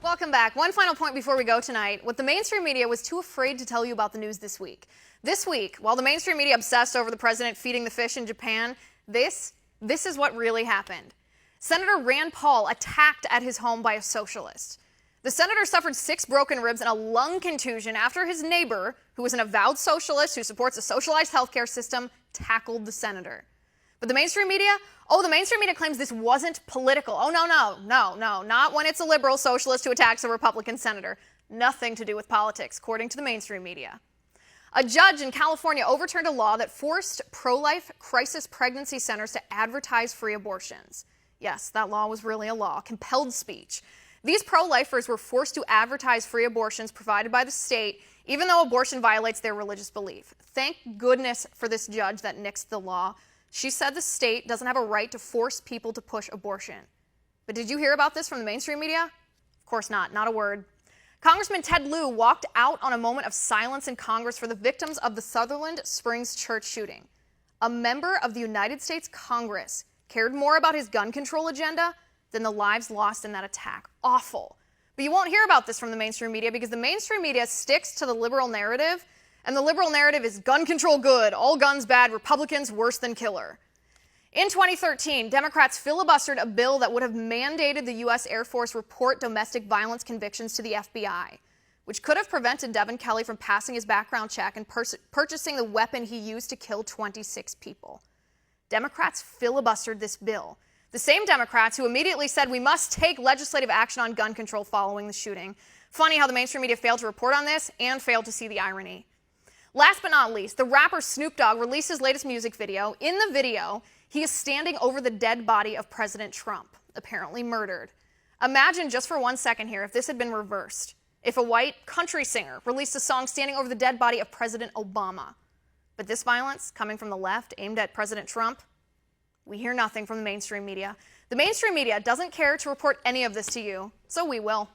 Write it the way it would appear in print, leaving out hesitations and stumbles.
Welcome back. One final point before we go tonight. What the mainstream media was too afraid to tell you about the news this week. This week, while the mainstream media obsessed over the president feeding the fish in Japan, this is what really happened. Senator Rand Paul attacked at his home by a socialist. The senator suffered 6 broken ribs and a lung contusion after his neighbor, who was an avowed socialist who supports a socialized healthcare system, tackled the senator. But the mainstream media claims this wasn't political. Oh, no, not when it's a liberal socialist who attacks a Republican senator. Nothing to do with politics, according to the mainstream media. A judge in California overturned a law that forced pro-life crisis pregnancy centers to advertise free abortions. Yes, that law was really a law, compelled speech. These pro-lifers were forced to advertise free abortions provided by the state, even though abortion violates their religious belief. Thank goodness for this judge that nixed the law. She said the state doesn't have a right to force people to push abortion. But did you hear about this from the mainstream media? Of course not a word. Congressman Ted Lieu walked out on a moment of silence in Congress for the victims of the Sutherland Springs church shooting. A member of the United States Congress cared more about his gun control agenda than the lives lost in that attack. Awful. But you won't hear about this from the mainstream media because the mainstream media sticks to the liberal narrative, and the liberal narrative is gun control good, all guns bad, Republicans worse than killer. In 2013, Democrats filibustered a bill that would have mandated the U.S. Air Force report domestic violence convictions to the FBI, which could have prevented Devin Kelley from passing his background check and purchasing the weapon he used to kill 26 people. Democrats filibustered this bill. The same Democrats who immediately said we must take legislative action on gun control following the shooting. Funny how the mainstream media failed to report on this and failed to see the irony. Last but not least, the rapper Snoop Dogg released his latest music video. In the video, he is standing over the dead body of President Trump, apparently murdered. Imagine just for 1 second here if this had been reversed. If a white country singer released a song standing over the dead body of President Obama. But this violence coming from the left aimed at President Trump, we hear nothing from the mainstream media. The mainstream media doesn't care to report any of this to you, so we will.